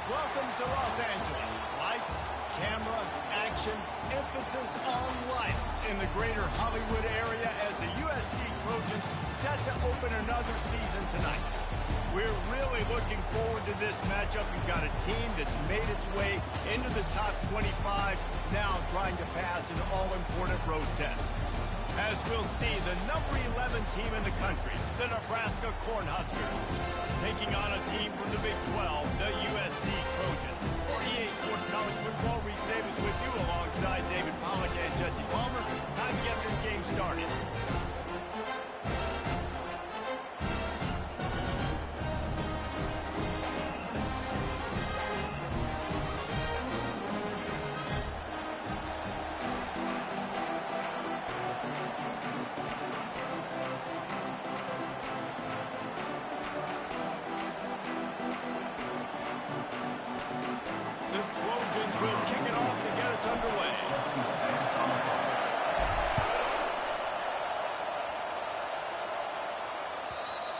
Welcome to Los Angeles. Lights, camera, action, emphasis on lights in the greater Hollywood area as the USC Trojans set to open another season tonight. We're really looking forward to this matchup. We've got a team that's made its way into the top 25, now trying to pass an all-important road test. As we'll see, the number 11 team in the country, the Nebraska Cornhuskers, taking on a team from the Big 12, the USC Trojans. For EA Sports College Football, Reese Davis with you alongside David Pollack and Jesse Palmer. Time to get this game started.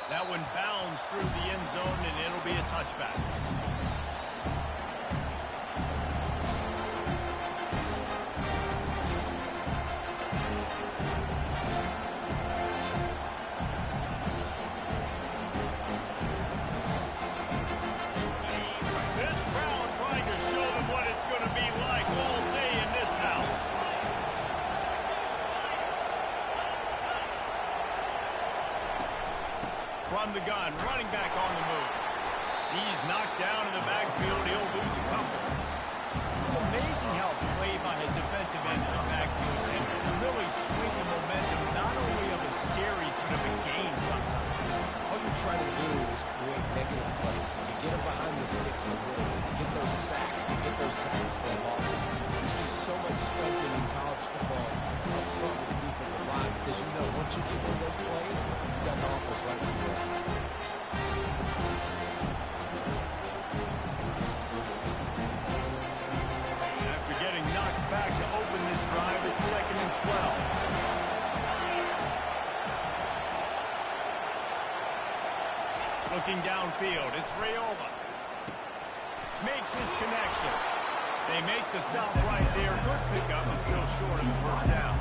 That one bounds through the end zone, and it'll be a touchback. This crowd trying to show them what it's going to be like all day in this house. From the gun, running back on the move. He's knocked down in the backfield. He'll lose a couple. It's amazing how play by a defensive end in the backfield can really swing the momentum not only of a series but of a game sometimes. All you're trying to do is create negative plays, to get them behind the sticks a little bit, to get those sacks, to get those tackles for losses. You see so much stunting in college football up front with the defensive line because you know once you get one of those plays, you got the offense right where you are. After getting knocked back to open this drive, it's 2nd and 12. Looking downfield, it's Rayola. Makes his connection. They make the stop right there. Good pickup, but still short of the first down.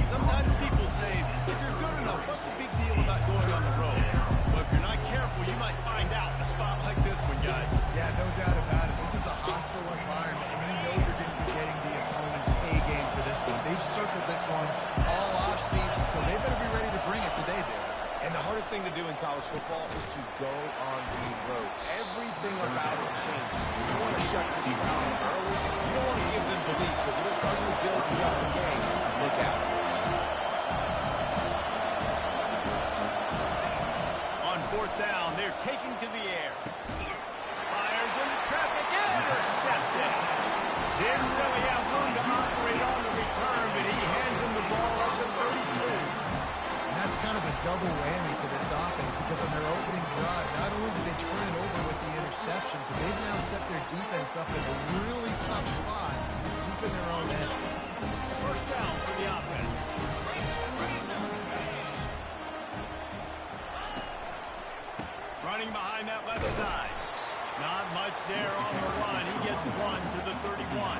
Sometimes people say, if you're good enough, what's the big deal about going on the road? Well, if you're not careful, you might find out in a spot like this one, guys. Yeah, no doubt about it. This is a hostile environment, and you know you're going to be getting the opponent's A game for this one. They've circled this one all off-season, so they better be ready to bring it today, David. And the hardest thing to do in college football is to go on the road. Everything about it changes. You want to shut this crowd in early. You don't want to give them belief because if it starts to build throughout the game, look out. On 4th down, they're taking to the air. Fires into traffic, intercepted. Didn't really have room to operate on the return, but he hands him the ball at the 32. That's kind of a double whammy for this offense because on their opening drive, not only did they turn it over with the interception, but they've now set their defense up in a really tough spot deep in their own end. First down for the offense. Running behind that left side. Not much there on the run. He gets one to the 31.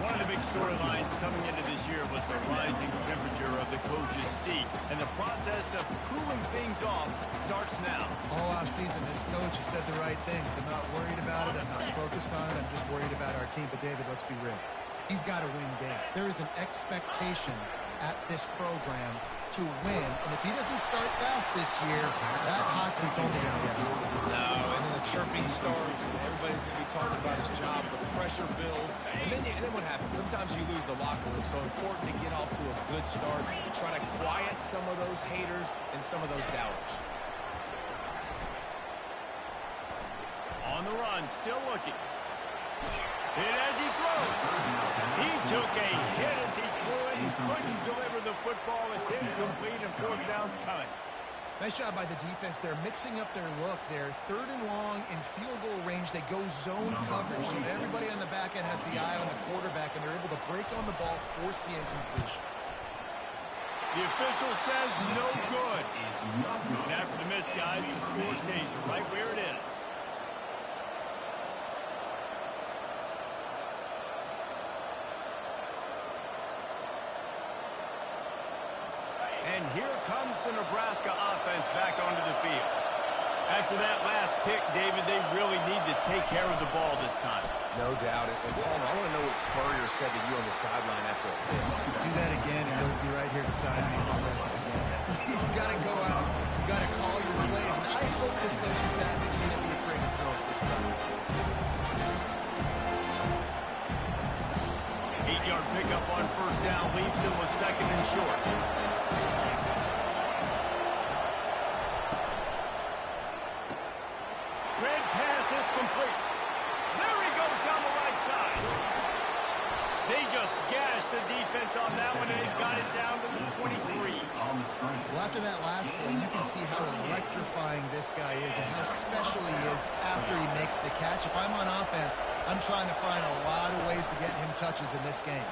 One of the big storylines coming into this year was the rising temperature of the coach's seat. And the process of cooling things off starts now. All offseason, this coach has said the right things. I'm not worried about it. I'm not focused on it. I'm just worried about our team. But, David, let's be real. He's got to win games. There is an expectation at this program to win. And if he doesn't start fast this year, that hot seat's only going to get higher. No, and then the chirping starts, and everybody's going to be talking about his job. The pressure builds. And then what happens? Sometimes you lose the locker room. So important to get off to a good start. Try to quiet some of those haters and some of those doubters. On the run, still looking. Hit as he throws. He took a hit as he threw it. He couldn't deliver the football. It's incomplete, and 4th down's coming. Nice job by the defense. They're mixing up their look. They're 3rd and long in field goal range. They go zone coverage. So everybody on the back end has the eye on the quarterback, and they're able to break on the ball, force the incompletion. The official says no good. And after the miss, guys, the score stays right where it is. the Nebraska offense back onto the field. After that last pick, David, they really need to take care of the ball this time. No doubt. And Palmer, I want to know what Spurrier said to you on the sideline after a pick. Do that again, and he'll be right here beside me for the rest of the game. You got to go out. You got to call your plays. And I hope this coaching staff isn't going to be afraid to throw it this round. 8-yard pickup on first down leaves him with second and short. Red pass, it's complete. There he goes down the right side. They just gashed the defense on that one, and it got it down to the 23. Well, after that last play, you can see how electrifying this guy is and how special he is after he makes the catch. If I'm on offense, I'm trying to find a lot of ways to get him touches in this game.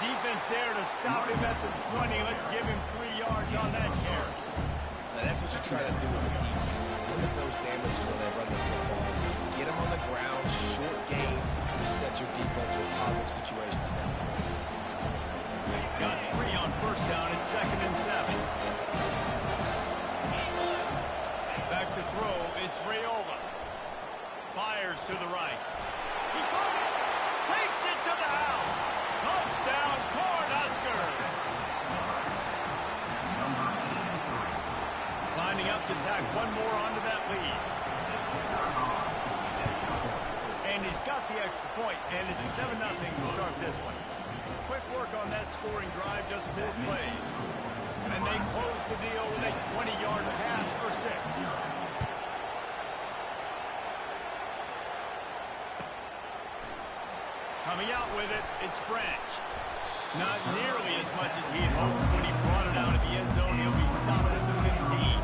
Defense there to stop him at the 20. Let's give him 3 yards on that carry. So that's what you try to do as a defense. Limit those damage when they run the football. Get them on the ground, short gains to set your defense for positive situations down the road. Got 3 on first down. It's second and 7. Back to throw. It's Rayola. Fires to the right. He caught it. Takes it to the house. Touchdown, Cornhuskers. Lining up to tack one more onto that lead. And he's got the extra point, and it's 7-0 to start this one. Quick work on that scoring drive, just 4 plays. And they close the deal with a 20-yard pass for 6. Coming out with it, it's Branch. Not nearly as much as he had hoped when he brought it out of the end zone. He'll be stopped at the 15.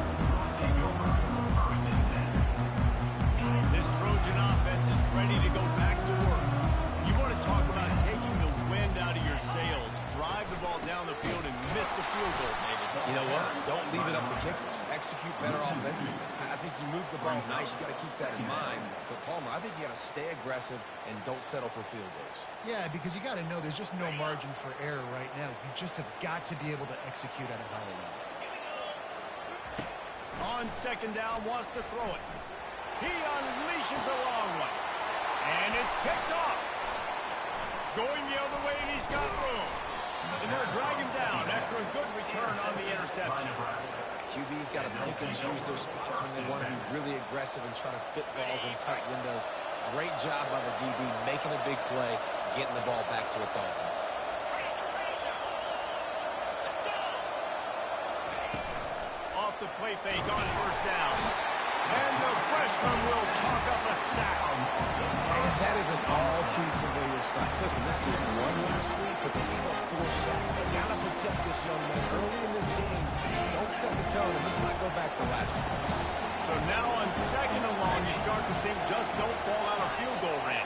This Trojan offense is ready to go back to work. You want to talk about taking the wind out of your sails. Drive the ball down the field and miss the field goal, David. You know what? Don't leave it up to kickers. Execute better offensively. I think you move the ball nice. You got to keep that in mind. But Palmer, I think you got to stay aggressive and don't settle for field goals. Yeah, because you got to know there's just no margin for error right now. You just have got to be able to execute at a higher level. On second down, wants to throw it. He unleashes a long one. And it's picked off. Going the other way, and he's got room. And they'll drag him down after a good return on the interception. QB's got to pick and choose their spots when they want to be really aggressive and try to fit balls in tight windows. Great job by the DB making a big play, getting the ball back to its offense. Off the play fake on first down. And the freshman will chalk up a sack. And that is an all-too-familiar sight. Listen, this team won last week, but they gave up 4 sacks. They got to protect this young man early in this game. Don't set the tone, and let's not go back to last week. So now on second and long, you start to think just don't fall out of field goal range.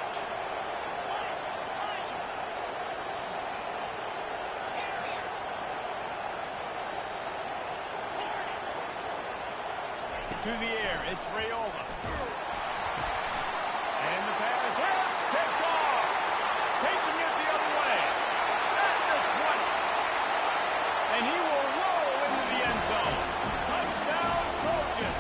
To the air, it's Rayola. And the pass, it's picked off. Taking it the other way. At the 20. And he will roll into the end zone. Touchdown, Trojan.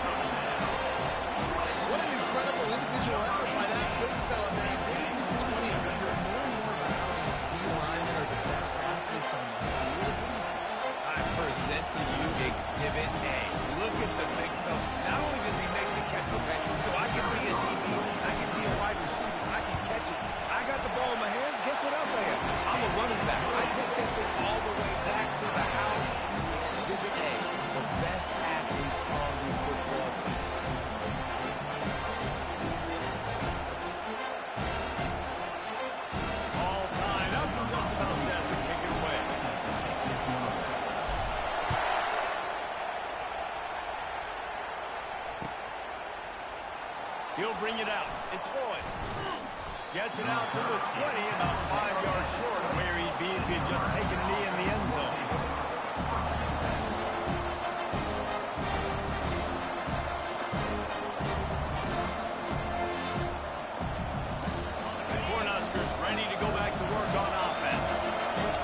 What an incredible individual effort by that big fella there. David, it's funny, I've been hearing more and more about how these D-linemen are the best athletes on the field. I present to you Exhibit A. Look at the big fella. Not only does he make the catch, okay, so I can be a DB, I can be a wide receiver, I can catch it. I got the ball in my hands. Guess what else I am? I'm a running back. I take that thing all the way back to the house. Exhibit A, the best athletes on the football field. All tied up and just about set to kick it away. He'll bring it out. It's Boyd. Gets it out to the 20, about 5 yards short of where he'd be if he had just taken a knee in the end zone. The Cornhuskers ready to go back to work on offense.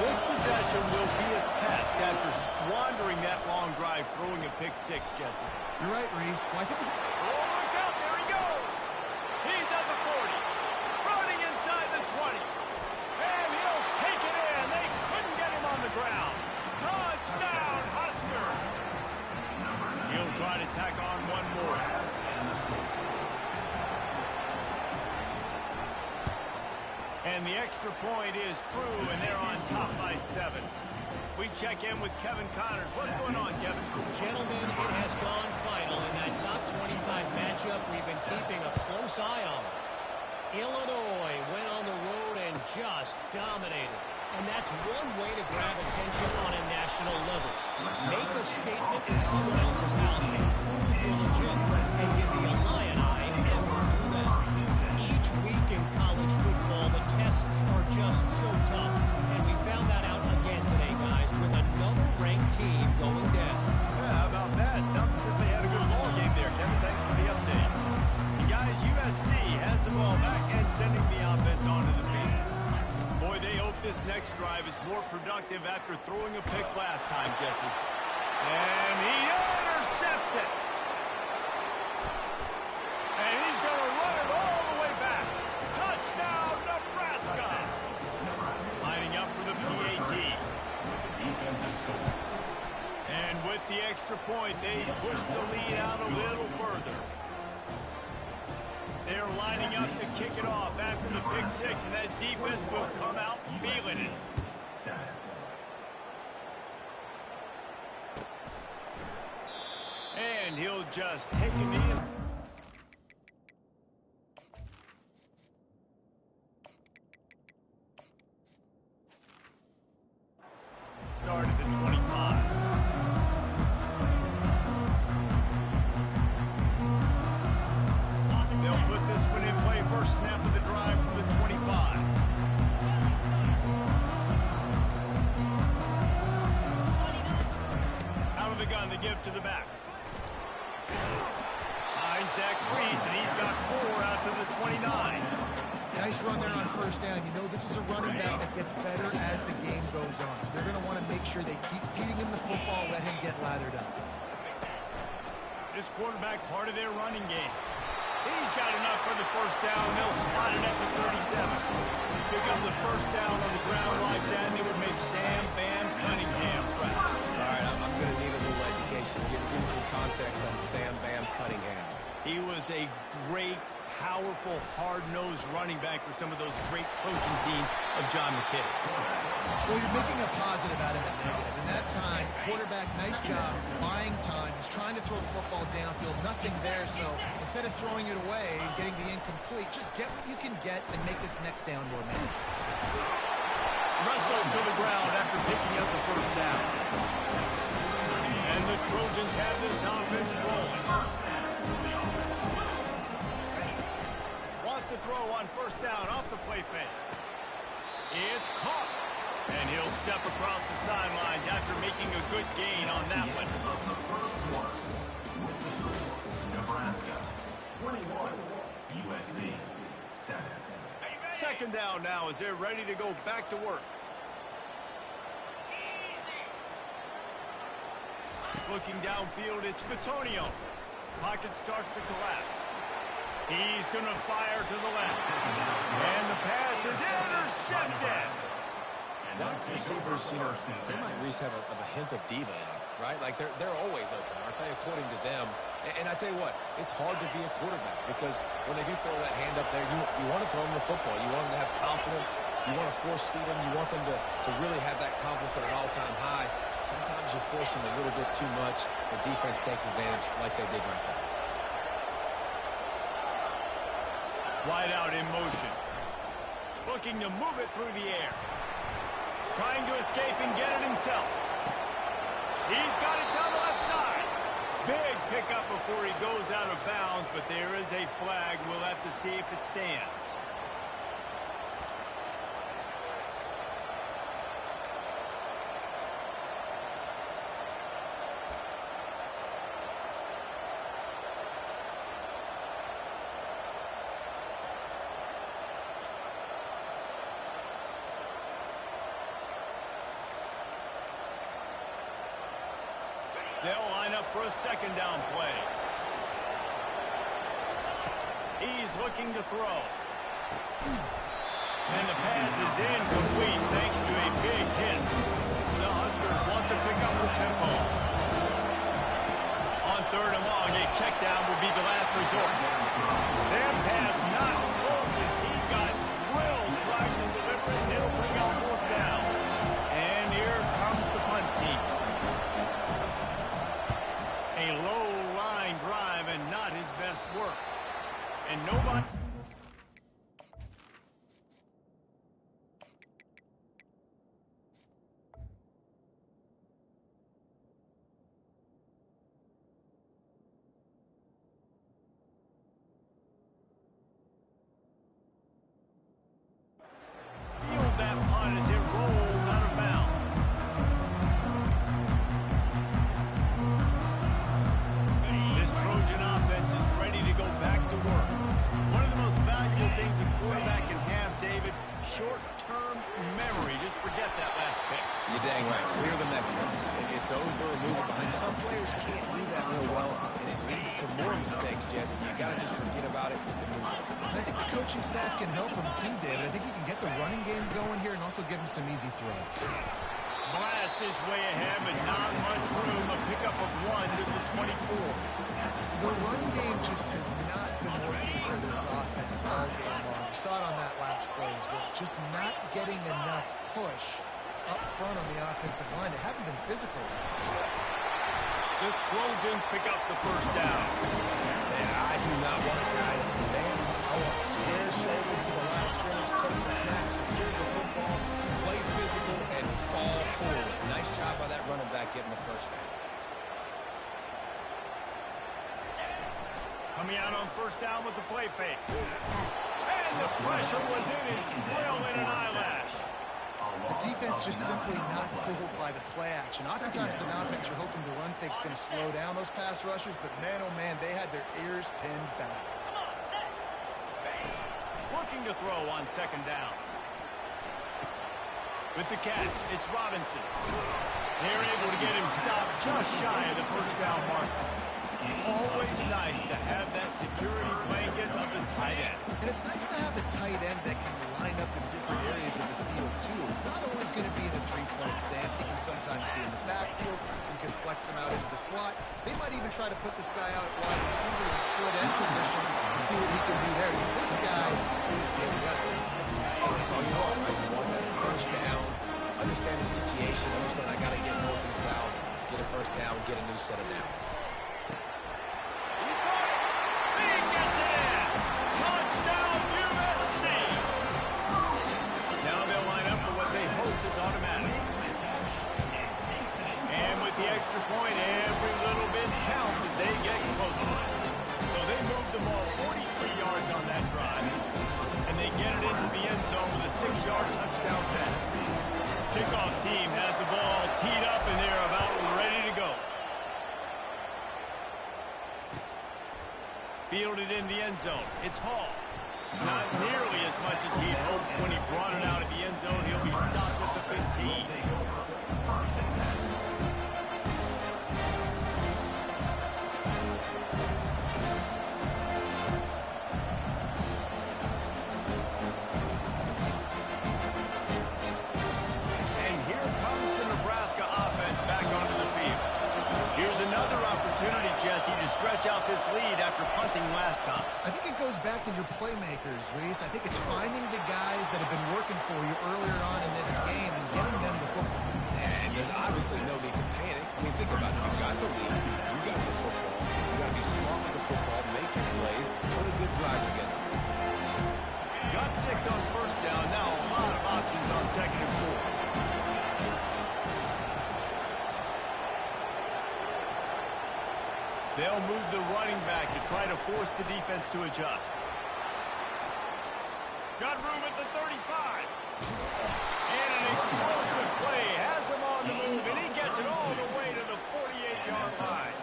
This possession will be a test after squandering that long drive, throwing a pick six, Jesse. You're right, Reese. Well, I think it's... Oh, look out. There he goes. He's at the 40. Running inside the 20. And he'll take it in. They couldn't get him on the ground. Touchdown, Husker. He'll try to tack on one more. And the extra point is true, and they're on top by 7. We check in with Kevin Connors. What's going on, Kevin? Gentlemen, it has gone final in that top 25 matchup we've been keeping a close eye on. Illinois went on the road and just dominated. And that's one way to grab attention on a national level. Make a statement in someone else's house and prove you're legit. And did the Illini ever do that? Each week in college football, the tests are just so tough. And we found that out again today, guys, with another ranked team going down. Yeah, how about that? Sounds as if they had a good ball game there, Kevin. Thanks for the update. And guys, USC has the ball back and sending the offense onto the field. Boy, they hope this next drive is more productive after throwing a pick last time, Jesse. And he intercepts it. And he's going to run it all the way back. Touchdown, Nebraska. Lining up for the PAT. And with the extra point, they push the lead out a little further. They're lining up to kick it off after the pick six, and that defense will come out feeling it. And he'll just take him in. Start at the 25. They'll put this one in play. First snap of the drive from the 25. Out of the gun to give to the back. Finds Zach Reese, and he's got 4 out to the 29. Nice run there on first down. You know this is a running back that gets better as the game goes on. So they're going to want to make sure they keep feeding him the football, let him get lathered up. This quarterback part of their running game. He's got enough for the first down. They'll spot it at the 37. Pick up the first down on the ground like that, they would make Sam Bam Cunningham proud. All right, I'm going to need a little education. Give me some context on Sam Bam Cunningham. He was a great, powerful, hard-nosed running back for some of those great coaching teams of John McKinney. Well, you're making a positive out of a negative. In that time, quarterback, nice job, buying time. He's trying to throw the football downfield, nothing there. So instead of throwing it away and getting the incomplete, just get what you can get and make this next down more manageable. Wrestled to the ground after picking up the first down. And the Trojans have this offense rolling. Wants to throw on first down off the play fake. It's caught. And he'll step across the sidelines after making a good gain on that one. Nebraska 21, USC 7. Second down now as they're ready to go back to work. Looking downfield, it's Bitonio. Pocket starts to collapse. He's going to fire to the left. And the pass is intercepted. Wide receivers, you know, they might at least have a hint of diva in them, right? Like they're always open, aren't they, according to them? And I tell you what, it's hard to be a quarterback because when they do throw that hand up there, you want to throw them the football. You want them to have confidence. You want to force feed them. You want them to really have that confidence at an all-time high. Sometimes you force them a little bit too much. The defense takes advantage like they did right there. Wide out in motion. Looking to move it through the air. Trying to escape and get it himself. He's got it down the left side. Big pickup before he goes out of bounds, but there is a flag. We'll have to see if it stands. for a second down play. He's looking to throw. And the pass is incomplete thanks to a big hit. The Huskers want to pick up the tempo. On third and long, a check down will be the last resort. Their pass not close as he got drilled trying to deliver it. It'll bring out fourth down. And here comes the punt team. A low line drive and not his best work. And nobody... that punt as it rolls out of bounds. This Trojan offense is ready to go back to work. One of the most valuable things a quarterback can have, David, short-term memory. Just forget that last pick. You're dang right. Clear the mechanism. It's over, move it behind. Some players can't do that real well, and it leads to more mistakes, Jesse. You got to just forget about it and move it. And I think the coaching staff can help him too, David. I think you can get the running game going here and also give him some easy throws. Blast is way ahead, but not much room. A pickup of 1 to the 24. The run game just has not been working for this offense all game long. We saw it on that last play as well. Just not getting enough push up front on the offensive line. They haven't been physical. The Trojans pick up the first down. Yeah, I do not want a guy to advance. I want square shoulders to the line of scrimmage, take the snap, secure the football, play physical, and fall forward. Nice job by that running back getting the first down. Coming out on first down with the play fake. And the pressure was in his grill in an eyelash. The defense just simply not fooled by the play action. Oftentimes, an offense you're hoping the run fake's going to slow down those pass rushers, but man, oh man, they had their ears pinned back. Looking to throw on second down. With the catch, it's Robinson. They're able to get him stopped just shy of the first down mark. Always nice to have that security blanket of the tight end. And it's nice to have a tight end that can line up in different areas of the field, too. It's not always going to be in a three-point stance. He can sometimes be in the backfield. You can flex him out into the slot. They might even try to put this guy out at wide receiver in a split end position and see what he can do there. Because this guy is getting up. That's all you want, right? You want that first down, understand the situation, understand I got to get north and south, get a first down, get a new set of downs. Extra point, every little bit counts as they get closer. So they moved the ball 43 yards on that drive, and they get it into the end zone with a 6-yard touchdown pass. Kickoff team has the ball teed up, and they're about ready to go. Fielded in the end zone. It's Hall. Not nearly as much as he'd hoped when he brought it out of the end zone. He'll be stopped at the 15. To stretch out this lead after punting last time. I think it goes back to your playmakers, Reese. I think it's finding the guys that have been working for you earlier on in this game and getting them the football. And there's obviously no need to panic. I mean, think about it. You got the lead. You got the football. You got to be smart with the football, make your plays, put a good drive together. Got 6 on first down. Now a lot of options on second and 4. They'll move the running back to try to force the defense to adjust. Got room at the 35. And an explosive play has him on the move, and he gets it all the way to the 48-yard line.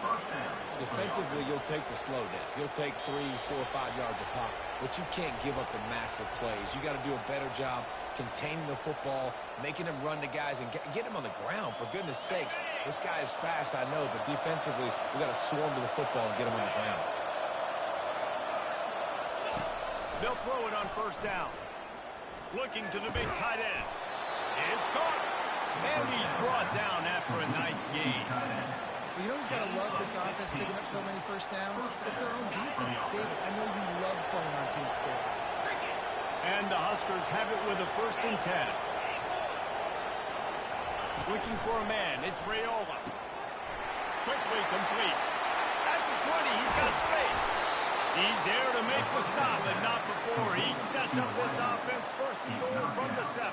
Defensively, you'll take the slow down. You'll take 3, 4, 5 yards a pop, but you can't give up the massive plays. You got to do a better job containing the football, making them run to guys, and get them on the ground. For goodness sakes, this guy is fast, I know, but defensively, we got to swarm to the football and get him on the ground. They'll throw it on first down. Looking to the big tight end. It's caught. And he's brought down after a nice gain. Well, you know who's got to love this offense picking up so many first downs? It's their own defense. David, I know you love playing on teams that and the Huskers have it with a 1st and 10. Looking for a man. It's Raiola. Quickly complete. At the 20, he's got space. He's there to make the stop, but not before. He sets up this offense 1st and goal from the 7.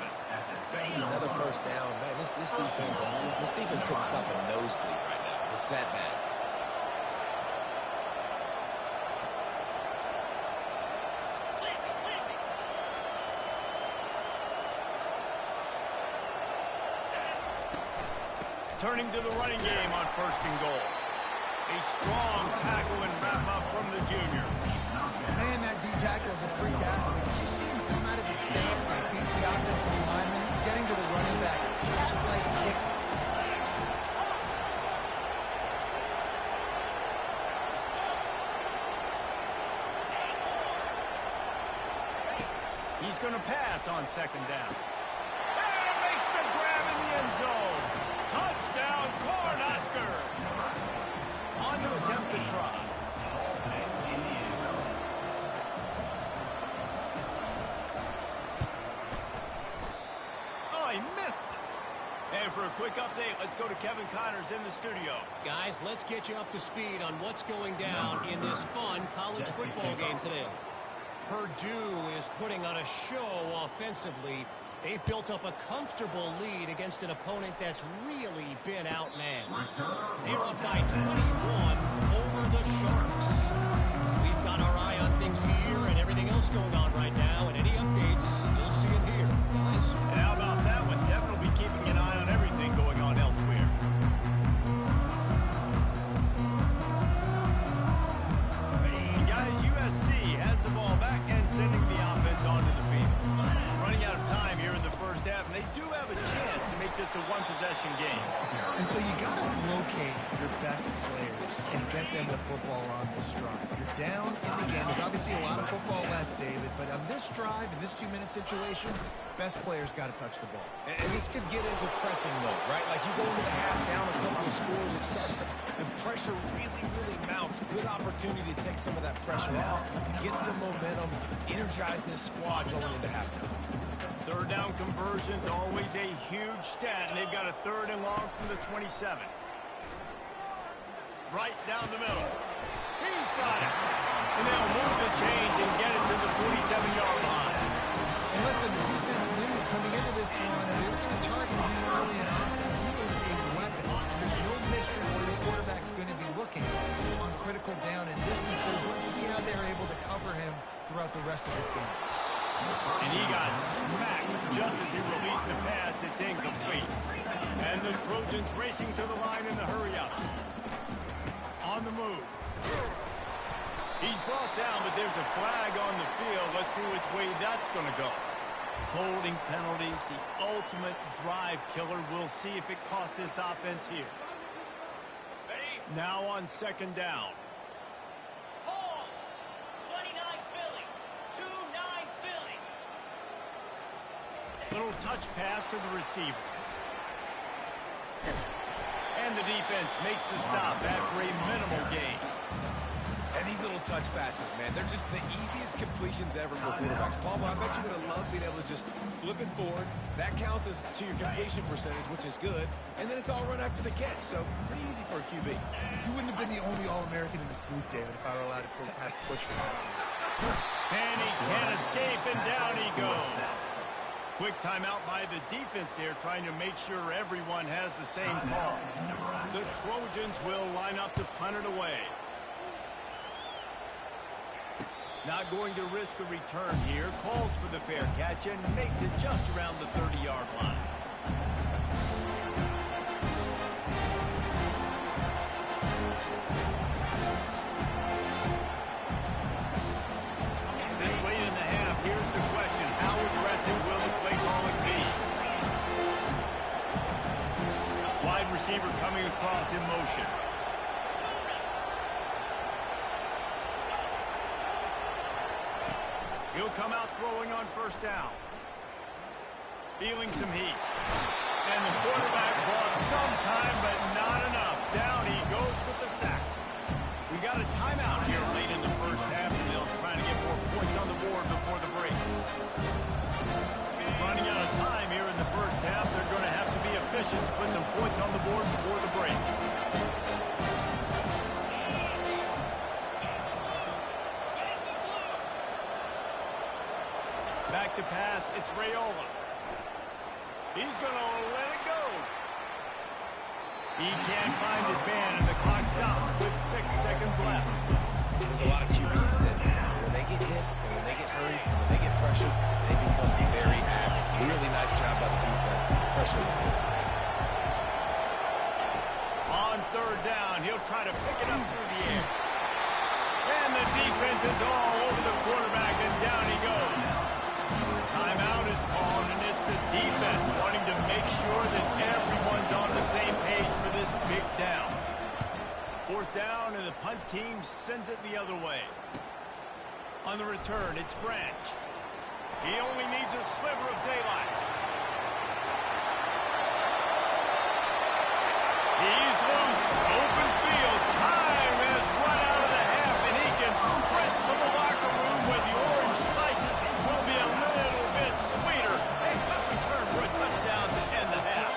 Another first down. Man, this defense couldn't stop a nosebleed right now. It's that bad. Turning to the running game on 1st and goal. A strong tackle and wrap up from the junior. Man, that D-tackle is a freak athlete. Did you see him come out of his stance and beat the offensive lineman, getting to the running back, cat-like quickness? He's going to pass on 2nd down. And makes the grab in the end zone. Touchdown, Cornhusker. On to attempt the try. Oh, he missed it. And for a quick update, let's go to Kevin Connors in the studio. Guys, let's get you up to speed on what's going down in this fun college football game today. Purdue is putting on a show offensively. They've built up a comfortable lead against an opponent that's really been outmanned. They're up by 21 over the Sharks. We've got our eye on things here and everything else going on right now, and any updates, you'll see it here, guys. And how about that one? Kevin will be keeping an eye on everything going on elsewhere. And guys, USC has the ball back and sending the offense onto the field. Running out of time here in the 1st half, and they do have a chance to make this a 1-possession game. And so you got to locate your best players and get them the football on this drive. You're down in the game. There's obviously a lot of football left, David, but on this drive, in this 2-minute situation, best players got to touch the ball. And this could get into pressing mode, right? Like you go into the half down a couple of scores, it starts to, the pressure really mounts. Good opportunity to take some of that pressure off, get some momentum, energize this squad going into halftime. 3rd down conversion's always a huge stat, and they've got a 3rd and long from the 27. Right down the middle. He's got it. And they'll move the chains and get it to the 47-yard line. And listen, the defense knew coming into this one, and they were going to target him early and often. He is a weapon. There's no mystery where the quarterback's going to be looking on critical down and distances. Let's see how they're able to cover him throughout the rest of this game. And he got smacked just as he released the pass. It's incomplete. And the Trojans racing to the line in the hurry-up. On the move. He's brought down, but there's a flag on the field. Let's see which way that's going to go. Holding penalties, the ultimate drive killer. We'll see if it costs this offense here. Now on 2nd down. Little touch pass to the receiver. And the defense makes the stop after a minimal gain. And these little touch passes, man, they're just the easiest completions ever for quarterbacks. Paul, I bet you would have loved being able to just flip it forward. That counts as to your completion percentage, which is good. And then it's all run after the catch, so pretty easy for a QB. You wouldn't have been the only All-American in this booth, David, if I were allowed to push passes. And he can't escape, and down he goes. Quick timeout by the defense there, trying to make sure everyone has the same call. The Trojans will line up to punt it away. Not going to risk a return here. Calls for the fair catch and makes it just around the 30-yard line. receiver coming across in motion. He'll come out throwing on first down. Feeling some heat. And the quarterback brought some time, but not enough. Down he goes with the sack. We got a timeout here late in the first half, and they'll try to get more points on the board before the break. Running out of time here in the first half. They're going to have to be efficient to put some points on the board before the break. Back to pass, it's Raiola. He's going to let it go. He can't find his man, and the clock stops with 6 seconds left. There's a lot of QBs that when they get hit, and when they get hurried, and when they get pressured, they become very active. Really nice job by the defense. Pressure the quarterback. On third down, he'll try to pick it up through the air. And the defense is all over the quarterback, and down he goes. Timeout is called, and it's the defense wanting to make sure that everyone's on the same page for this big down. Fourth down, and the punt team sends it the other way. On the return, it's Branch. He only needs a sliver of daylight. He's loose. Open field. Time has run out of the half, and he can sprint to the locker room where the orange slices will be a little bit sweeter. A quick return for a touchdown to end the half.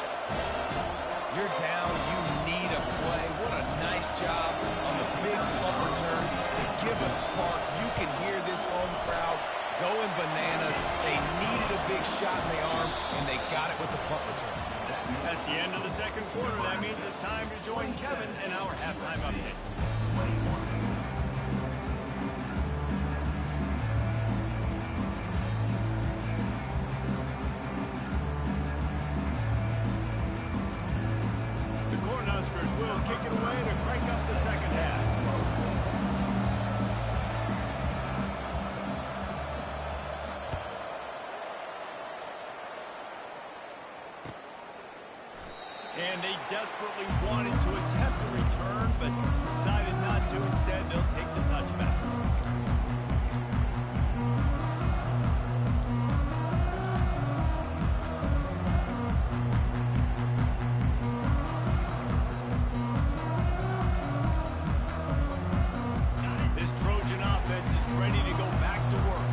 You're down. You need a play. What a nice job on the big punt return to give a spark. You can hear this home crowd going bananas. They needed a big shot in the arm, and they got it with the punt return. That's the end of the second quarter. That means it's time to join Kevin in our halftime update. The Cornhuskers will kick it away to crank up the second half. And they desperately wanted to attempt a return, but decided not to. Instead, they'll take the touchback. This Trojan offense is ready to go back to work.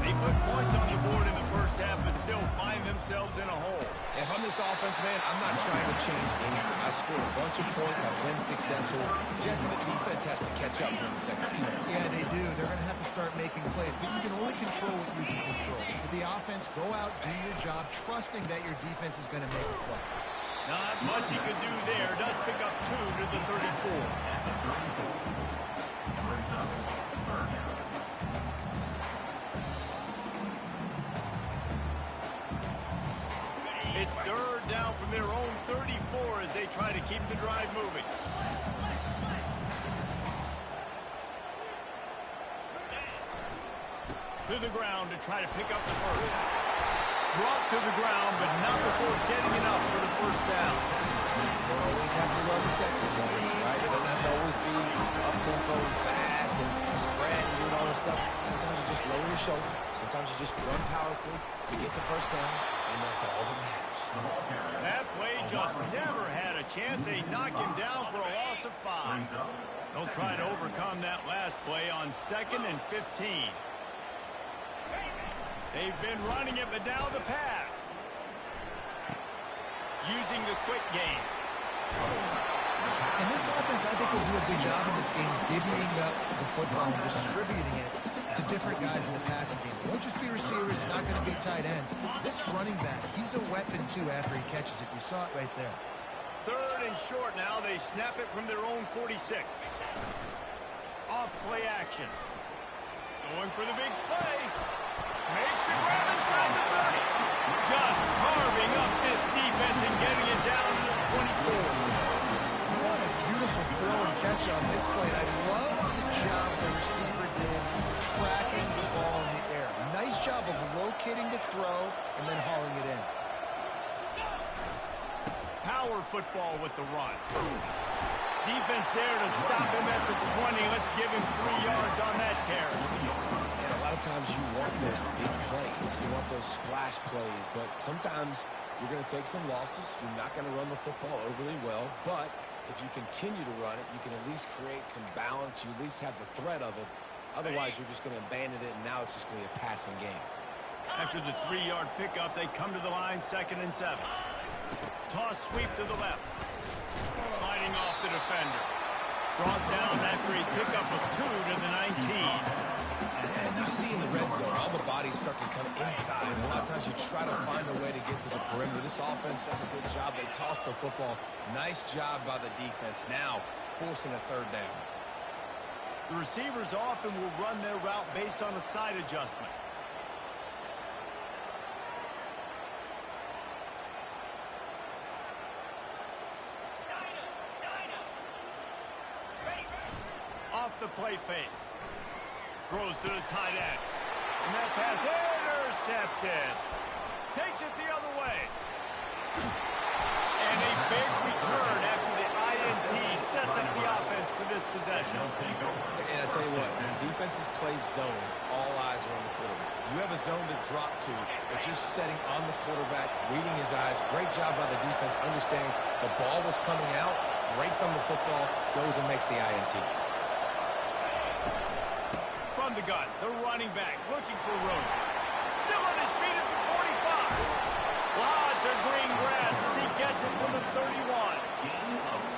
They put points on the board in the first half, but still find themselves in a hole. If I'm this offense, man, I'm not trying to change anything. I scored a bunch of points. I've been successful. Just the defense has to catch up in the second half. Yeah, they do. They're going to have to start making plays, but you can only control what you can control. So for the offense, go out, do your job, trusting that your defense is going to make a play. Not much he could do there. Does pick up 2 to the 34. It's third down from their own 34 as they try to keep the drive moving. To the ground to try to pick up the first. Brought to the ground, but not before getting it up for the first down. Don't always have to run the sexy plays, right? It doesn't have to always be up-tempo and fast and spread and doing all this stuff. Sometimes you just lower your shoulder. Sometimes you just run powerfully to get the first down, and that's all that matters. That play just never had a chance. They knock him down for a loss of 5. They'll try to overcome that last play on 2nd and 15. They've been running it, but now the pass. Using the quick game. And this offense, I think, will do a good job in this game divvying up the football and distributing it to different guys in the passing game. It won't just be receivers. It's not going to be tight ends. This running back, he's a weapon, too, after he catches it. You saw it right there. Third and short now. They snap it from their own 46. Off play action. Going for the big play. Makes the grab inside the 30. Just carving up this defense and getting it down to the 24. What a beautiful throw and catch on this play. I love the job the receiver did tracking the ball in the air. Nice job of locating the throw and then hauling it in. power football with the run. Defense there to stop him at the 20. Let's give him 3 yards on that carry. And a lot of times you want those big plays. You want those splash plays. But sometimes you're going to take some losses. You're not going to run the football overly well. But if you continue to run it, you can at least create some balance. You at least have the threat of it. Otherwise, you're just going to abandon it, and now it's just going to be a passing game. After the 3-yard pickup, they come to the line, 2nd and 7. Toss sweep to the left. Fighting off the defender. Brought down after a pickup of 2 to the 19. And you see in the red zone, all the bodies start to come inside. And a lot of times you try to find a way to get to the perimeter. This offense does a good job. They toss the football. Nice job by the defense. Now forcing a 3rd down. The receivers often will run their route based on a side adjustment. Off the play fake. Throws to the tight end. And that pass intercepted. Takes it the other way. And a big return after the INT sets up the offense for this possession. And I tell you what, when defenses play zone, all eyes are on the quarterback. You have a zone to drop to, but you're setting on the quarterback, reading his eyes. Great job by the defense, understanding the ball was coming out, breaks on the football, goes and makes the INT. From the gun, the running back looking for room. Still on his feet at the 45. Lots of green grass as he gets it to the 31.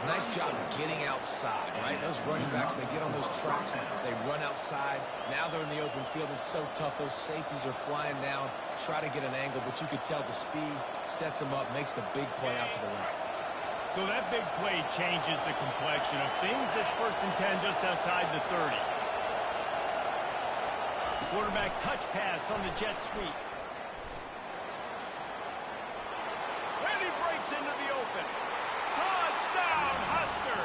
Nice job getting outside, right? Those running backs, they get on those tracks, they run outside. Now they're in the open field. It's so tough. Those safeties are flying down, try to get an angle, but you could tell the speed sets them up, makes the big play out to the left. So that big play changes the complexion of things. It's 1st and 10 just outside the 30. Quarterback touch pass on the jet sweep. And he breaks into the open. Touchdown, Husker!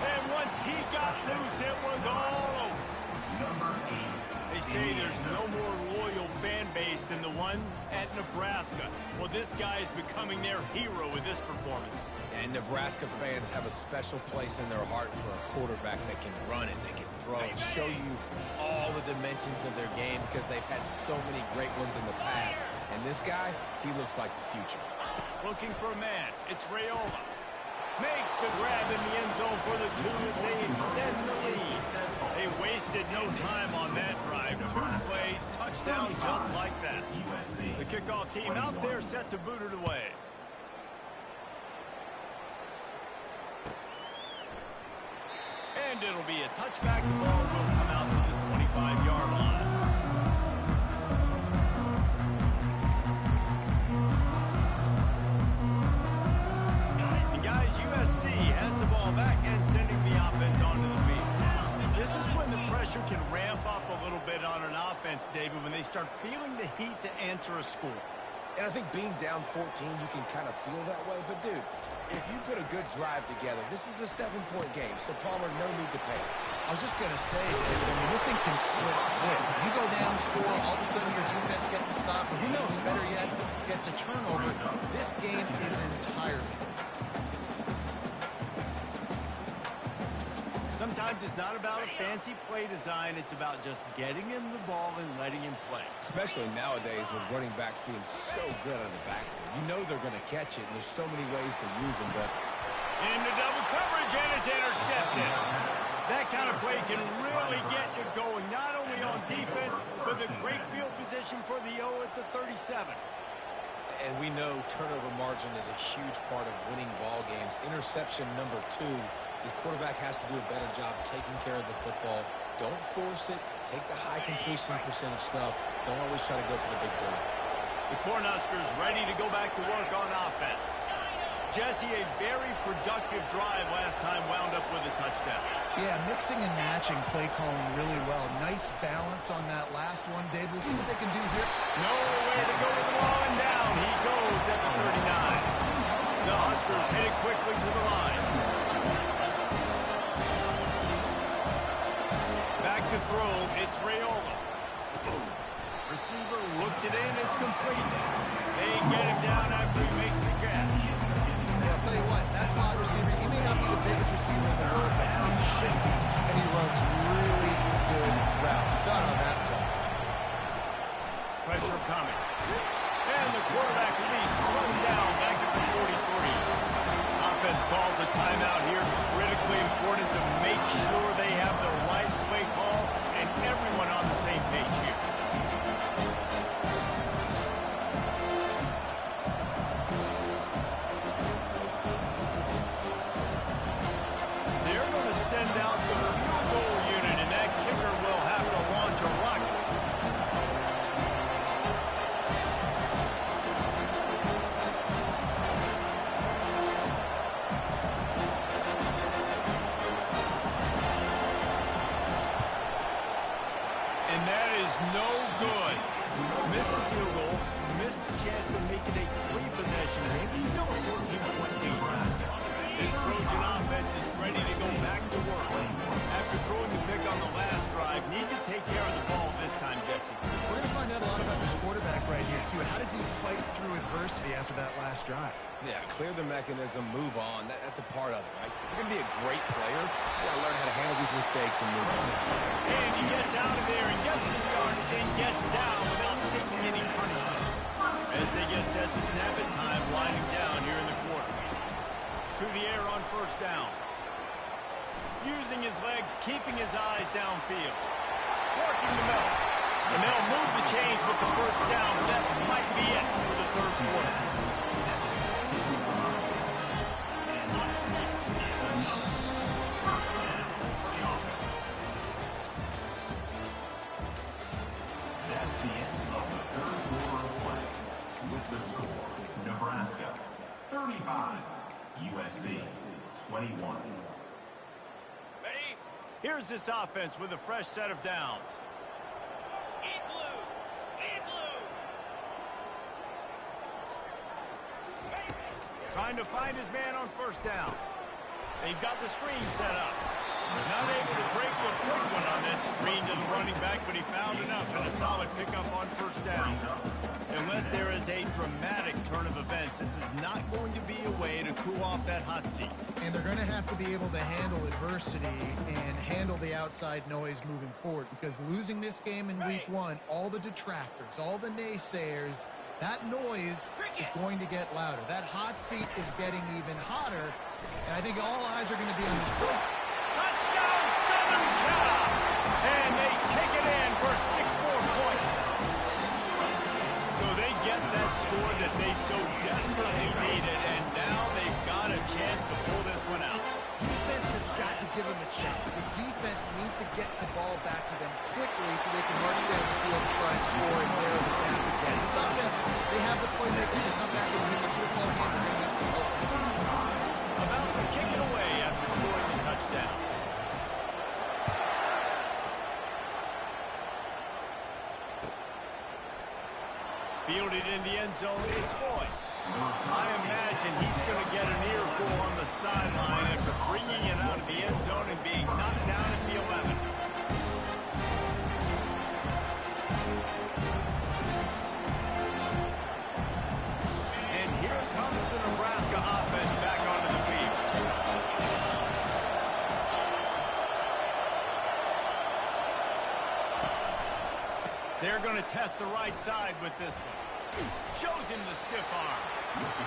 And once he got loose, it was all over. They say there's no more loyal fan base than the one at Nebraska. Well, this guy is becoming their hero with this performance. And Nebraska fans have a special place in their heart for a quarterback that can run it, that can throw it, show you all the dimensions of their game because they've had so many great ones in the past. And this guy, he looks like the future. Looking for a man. It's Raiola. Makes the grab in the end zone for the 2 as they extend the lead. They wasted no time on that drive. 2 plays, touchdown just like that. The kickoff team out there set to boot it away. And it'll be a touchback. The ball will come out to the 25-yard line. And guys, USC has the ball back and sending the offense onto the field. This is when the pressure can ramp up a little bit on an offense, David, when they start feeling the heat to answer a score. And I think being down 14, you can kind of feel that way. But, dude, if you put a good drive together, this is a 7-point game. So, Palmer, no need to panic. I was just going to say, this thing can flip quick. You go down, score, all of a sudden your defense gets a stop. Or who knows, better yet, gets a turnover. This game is entirely different. Sometimes it's not about a fancy play design. It's about just getting him the ball and letting him play. Especially nowadays with running backs being so good out of the backfield. You know they're going to catch it, and there's so many ways to use them. But into double coverage, and it's intercepted. That kind of play can really get you going, not only on defense, but the great field position for the O at the 37. And we know turnover margin is a huge part of winning ball games. Interception number 2. His quarterback has to do a better job taking care of the football. Don't force it. Take the high completion percentage stuff. Don't always try to go for the big play. The Cornhuskers ready to go back to work on offense. Jesse, a very productive drive last time, wound up with a touchdown. Yeah, mixing and matching play calling really well. Nice balance on that last one, Dave. We'll see what they can do here. Nowhere to go with the ball, and down he goes at the 39. The Huskers headed quickly to the line. Back to throw, it's Raiola. Receiver looks it in, it's complete. They get him down after he makes the catch. Yeah, I'll tell you what, that slot receiver, he may not be the biggest receiver in the world, but he's shifty, and he runs really good routes. You saw it on that play. Pressure coming. And the quarterback will be slowed down back at the 43. Offense calls a timeout here. Critically important to make sure they have the right play call and everyone on the same page here. They're going to send out the field goal unit, and that kicker will have to launch a rocket. And that is no good. Missed the field goal, missed the chance to make it a 3-possession game. It's still a 14-point lead. This Trojan offense is ready to go back to work. After throwing the pick on the last drive, need to take care of the ball this time, Jesse. We're going to find out a lot about this quarterback right here, too. How does he fight through adversity after that last drive? Yeah, clear the mechanism, move on. That's a part of it, right? If you're going to be a great player, you got to learn how to handle these mistakes and move on. And he gets out of there and gets some yardage and gets down without taking any punishment. As they get set to snap it, time winding down here in the quarter. To the air on first down. Using his legs, keeping his eyes downfield. Working the middle. And they'll move the chains with the first down. That might be it for the third quarter. That's the end of the third quarter of play. With the score, Nebraska 35, USC 21. Here's this offense with a fresh set of downs. Trying to find his man on first down. They've got the screen set up. Not able to break the quick one on that screen to the running back, but he found enough and a solid pickup on first down. Unless there is a dramatic turn of events, this is not going to be a way to cool off that hot seat. And they're going to have to be able to handle adversity and handle the outside noise moving forward, because losing this game in week 1, all the detractors, all the naysayers, that noise is going to get louder. That hot seat is getting even hotter, and I think all eyes are going to be on this program. Touchdown, Southern Cal! And they take it in for 6 more points. So they get that score that they so desperately needed, and now they've got a chance to pull this one out. Defense has got to give them a chance. The defense needs to get the ball back to them quickly so they can march down the field and try and score and narrow the gap again. This offense, they have the playmakers to come back and win this football game. They're going to need some help from the defense. About to kick it away after scoring the touchdown. Fielded in the end zone, it's Boyd. I imagine he's going to get an earful on the sideline after bringing it out of the end zone and being knocked down at the 11. And here comes the Nebraska offense back onto the field. They're going to test the right side with this one. Shows him the stiff arm.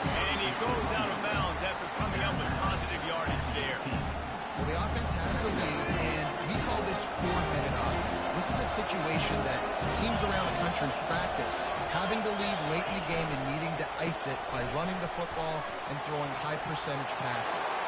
And he goes out of bounds after coming up with positive yardage there. Well, the offense has the lead, and we call this 4-minute offense. This is a situation that teams around the country practice, having the lead late in the game and needing to ice it by running the football and throwing high-percentage passes.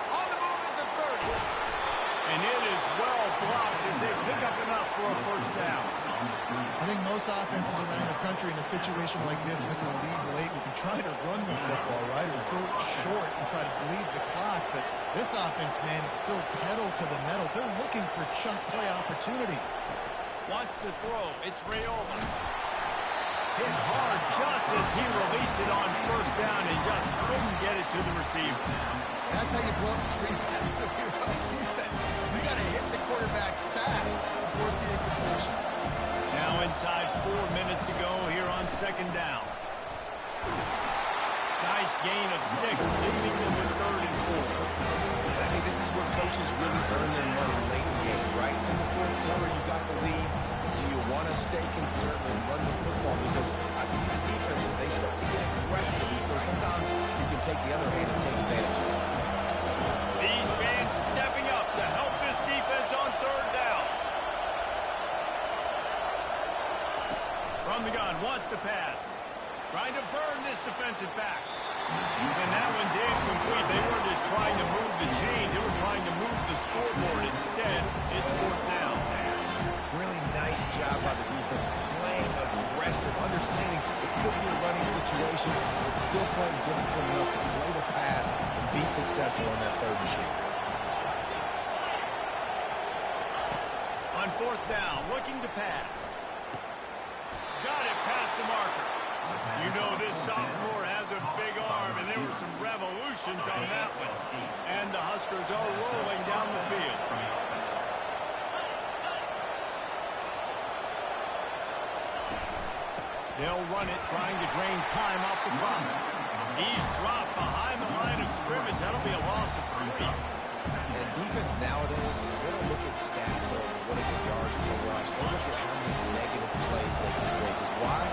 On the move at the 30. And it is well blocked as they pick up enough for a first down. I think most offenses around the country in a situation like this with the lead late would be trying to run the football, right, or throw it short and try to bleed the clock. But this offense, man, it's still pedal to the metal. They're looking for chunk play opportunities. Wants to throw. It's Rayola. Hit hard just as he released it on first down and just couldn't get it to the receiver. That's how you blow up the screen pass of your own defense. You got to hit the quarterback fast and force the incompletion. Now inside 4 minutes to go here on second down. Nice gain of 6, leading them to 3rd and 4. And I think this is where coaches really earn their money late in games, right? It's in the 4th quarter, you got the lead. Do you want to stay conservative and run the football? Because I see the defenses, they start to get aggressive, and so sometimes you can take the other hand and take advantage of it. These fans stepping up to help this defense on 3rd down. From the gun, wants to pass. Trying to burn this defensive back. And that one's incomplete. They weren't just trying to move the chains. They were trying to move the scoreboard. Instead, it's 4th down. Really nice job by the defense, playing aggressive, understanding it could be a running situation, but still playing disciplined enough to play the pass and be successful on that 3rd and short. On 4th down, looking to pass. Got it past the marker. You know this sophomore has a big arm, and there were some revolutions on that one. And the Huskers are rolling down the field. They'll run it, trying to drain time off the clock. He's dropped behind the line of scrimmage. That'll be a loss of 3. And defense nowadays, they don't look at stats of what is the yards per rush. They look at how many negative plays they can create. Because why?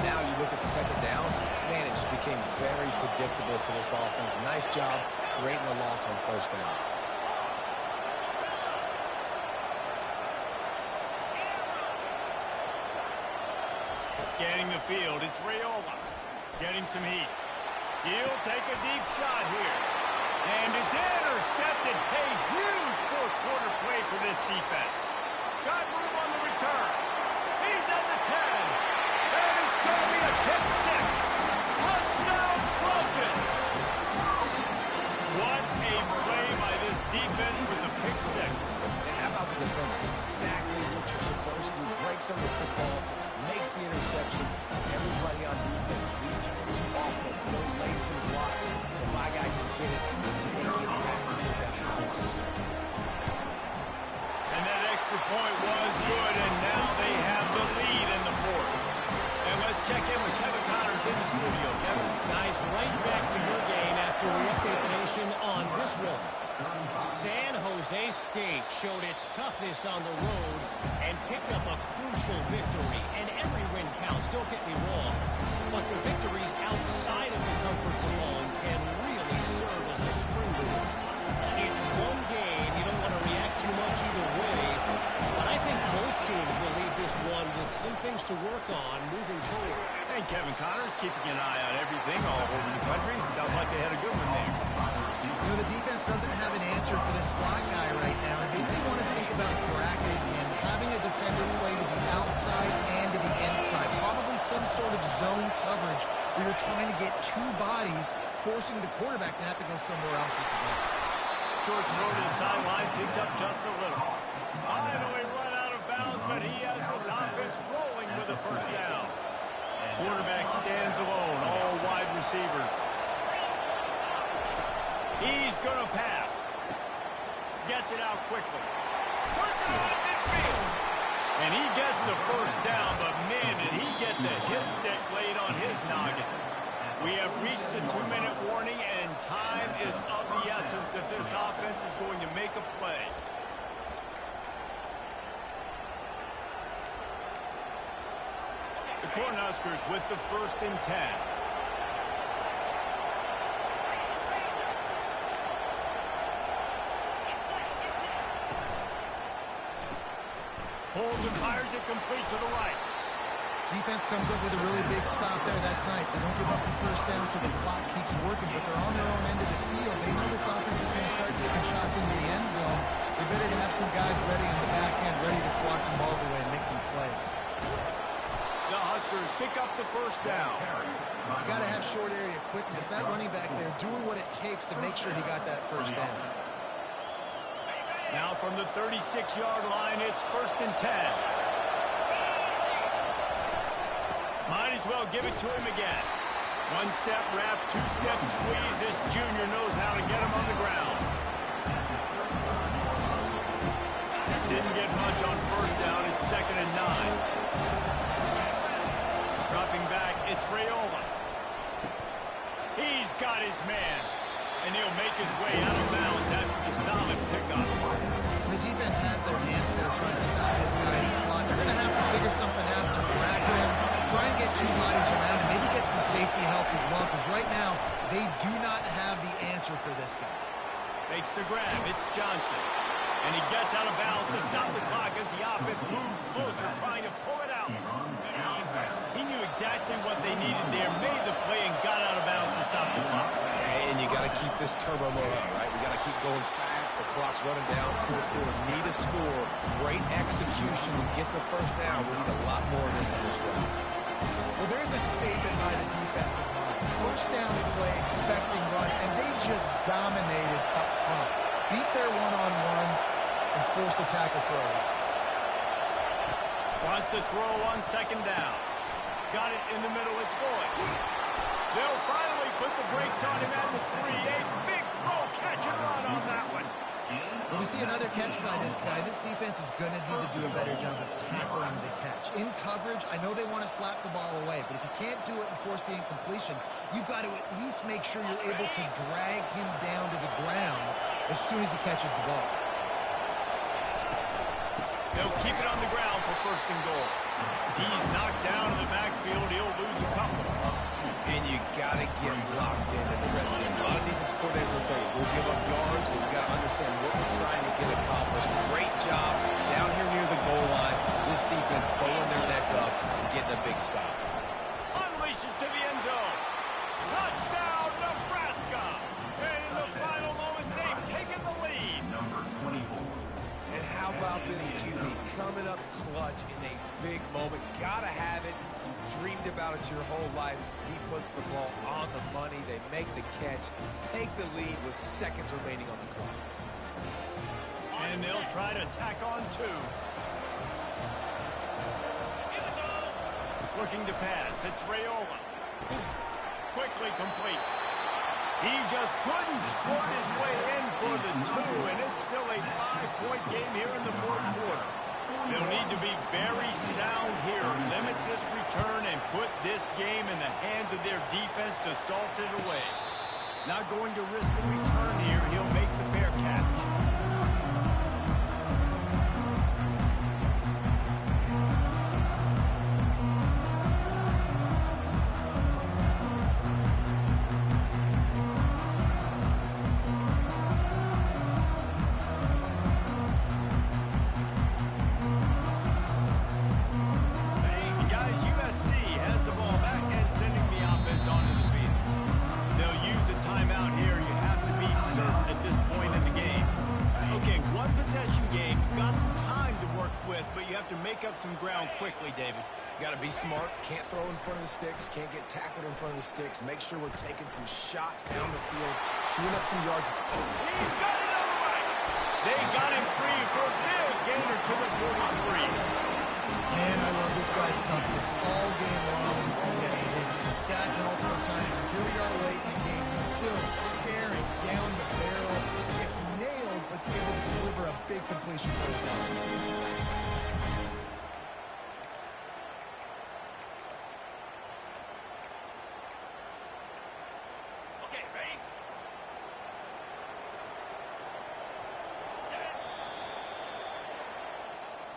Now you look at 2nd down, man, it just became very predictable for this offense. Nice job creating a loss on 1st down. Scanning the field, it's Raiola. Getting some heat. He'll take a deep shot here. And it's intercepted. A huge 4th quarter play for this defense. Got room on the return. He's at the 10. And it's going to be a pick 6. Touchdown Trojans. What a play by this defense with the pick 6. And how about the defense? Exactly what you're supposed to do. Breaks on the football, makes the interception. Everybody on defense, returns offense, no lace and blocks. So my guy can get it and take it back to the house. And that extra point was good, and now they have the lead in the 4th. And let's check in with Kevin Connors in the studio. Kevin. Guys, right back to your game after we update the nation on this one. San Jose State showed its toughness on the road and picked up a crucial victory. And every win counts, don't get me wrong. But the victories outside of the comforts alone can really serve as a springboard. It's one game. You don't want to react too much either way. But I think both teams will leave this one with some things to work on moving forward. And Kevin Connors keeping an eye on everything all over the country. Sounds like they had a good one there. You know, the defense doesn't have an answer for this slot guy right now. Maybe they want to think about bracketing him, having a defender play to the outside and to the inside. Probably some sort of zone coverage where you're trying to get 2 bodies, forcing the quarterback to have to go somewhere else with the ball. Short throw to the sideline, picks up just a little. Finally run out of bounds, but he has this offense rolling with a 1st down. Quarterback stands alone, all wide receivers. He's going to pass. Gets it out quickly. Turns it on to midfield. And he gets the 1st down, but man, did he get the hit stick laid on his noggin. We have reached the 2-minute warning, and time is of the essence if this offense is going to make a play. The Cornhuskers with the 1st and 10. Holds and fires it complete to the right. Defense comes up with a really big stop there. That's nice. They don't give up the 1st down, so the clock keeps working, but they're on their own end of the field. They know this offense is going to start taking shots into the end zone. They better have some guys ready on the back end, ready to swat some balls away and make some plays. The Huskers pick up the 1st down. You got to have short area quickness. That running back there doing what it takes to make sure he got that 1st down. Now from the 36-yard line, it's 1st and 10. Might as well give it to him again. 1-step wrap, 2-step squeeze. This junior knows how to get him on the ground. Didn't get much on 1st down. It's 2nd and 9. Dropping back, it's Raiola. He's six man. And he'll make his way out of bounds after the solid pickup. The defense has their hands full trying to stop this guy in the slot. They're going to have to figure something out to bracket him, try and get two bodies around him, maybe get some safety help as well, because right now they do not have the answer for this guy. Makes the grab. It's Johnson. And he gets out of bounds to stop the clock as the offense moves closer, trying to pull it out. He knew exactly what they needed there, made the play, and got out of bounds to stop the clock. And you got to keep this turbo mode on, right? We got to keep going fast. The clock's running down. Fourth quarter, need a score. Great execution to get the first down. We need a lot more of this on this drive. Well, there's a statement by the defensive line. First down play, expecting run, and they just dominated up front. Beat their one-on-ones and forced a tackle for a loss. Wants to throw on second down. Got it in the middle. It's going. They'll finally put the brakes on him at the 3. A big throw, catch and run on that one. When we see another catch by this guy, this defense is going to need to do a better job of tackling the catch. In coverage, I know they want to slap the ball away, but if you can't do it and force the incompletion, you've got to at least make sure you're able to drag him down to the ground as soon as he catches the ball. They'll keep it on the ground for first and goal. He's knocked down in the backfield. He'll lose a couple. And you got to get locked in the red zone. A lot of defense coordinators will tell you, we'll give up yards, but we've got to understand what we're trying to get accomplished. Great job down here near the goal line. This defense bowling their neck up and getting a big stop. Unleashes to the end zone. Touchdown, Nebraska. And in the final moments, they've taken the lead. Number 24. And how about this QB coming up clutch in a big moment? Gotta have it. You've dreamed about it your whole life. He puts the ball on the money. They make the catch, take the lead with seconds remaining on the clock. And they'll try to tack on 2. Looking to pass. It's Raiola. Quickly complete. He just couldn't squat his way in for the 2, and it's still a 5-point game here in the fourth quarter. They'll need to be very sound here, limit this return, and put this game in the hands of their defense to salt it away. Not going to risk a return here. He'll make the fair catch. Some ground quickly, David. Got to be smart. Can't throw in front of the sticks. Can't get tackled in front of the sticks. Make sure we're taking some shots down the field. Chewing up some yards. He's got another one. They got him free for a big gainer to the 43. Man, I love this guy's toughness. All game long, he's been getting hit. He's been sacked multiple times. And here we are late in the game. He's still staring down the barrel. It's nailed, but it's able to deliver a big completion for his offense.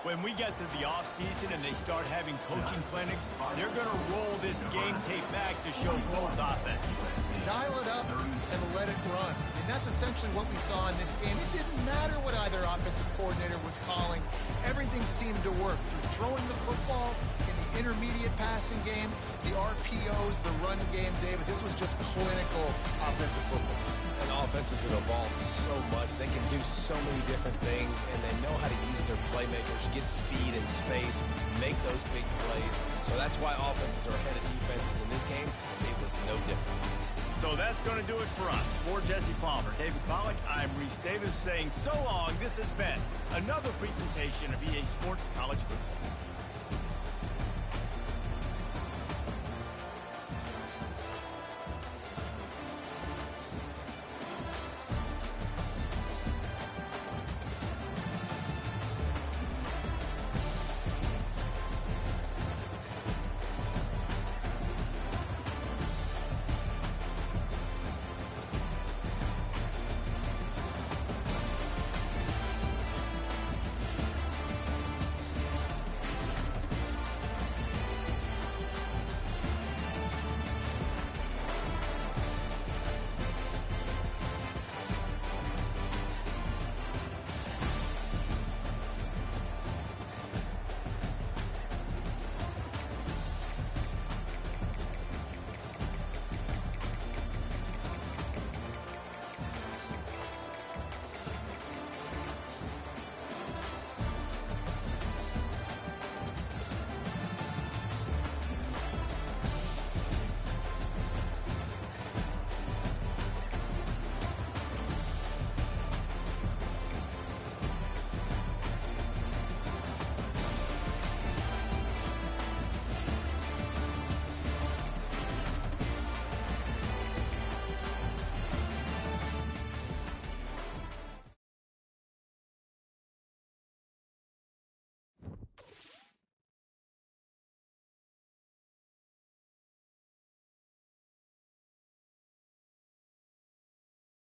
When we get to the offseason and they start having coaching clinics, they're going to roll this game tape back to show both offense. Dial it up and let it run. And that's essentially what we saw in this game. It didn't matter what either offensive coordinator was calling. Everything seemed to work. Through throwing the football, in the intermediate passing game, the RPOs, the run game, David, this was just clinical offensive football. And offenses that evolve so much. They can do so many different things, and they know how to use their playmakers, get speed and space, make those big plays. So that's why offenses are ahead of defenses. In this game, it was no different. So that's going to do it for us. For Jesse Palmer, David Pollack, I'm Reese Davis saying so long. This has been another presentation of EA Sports College Football.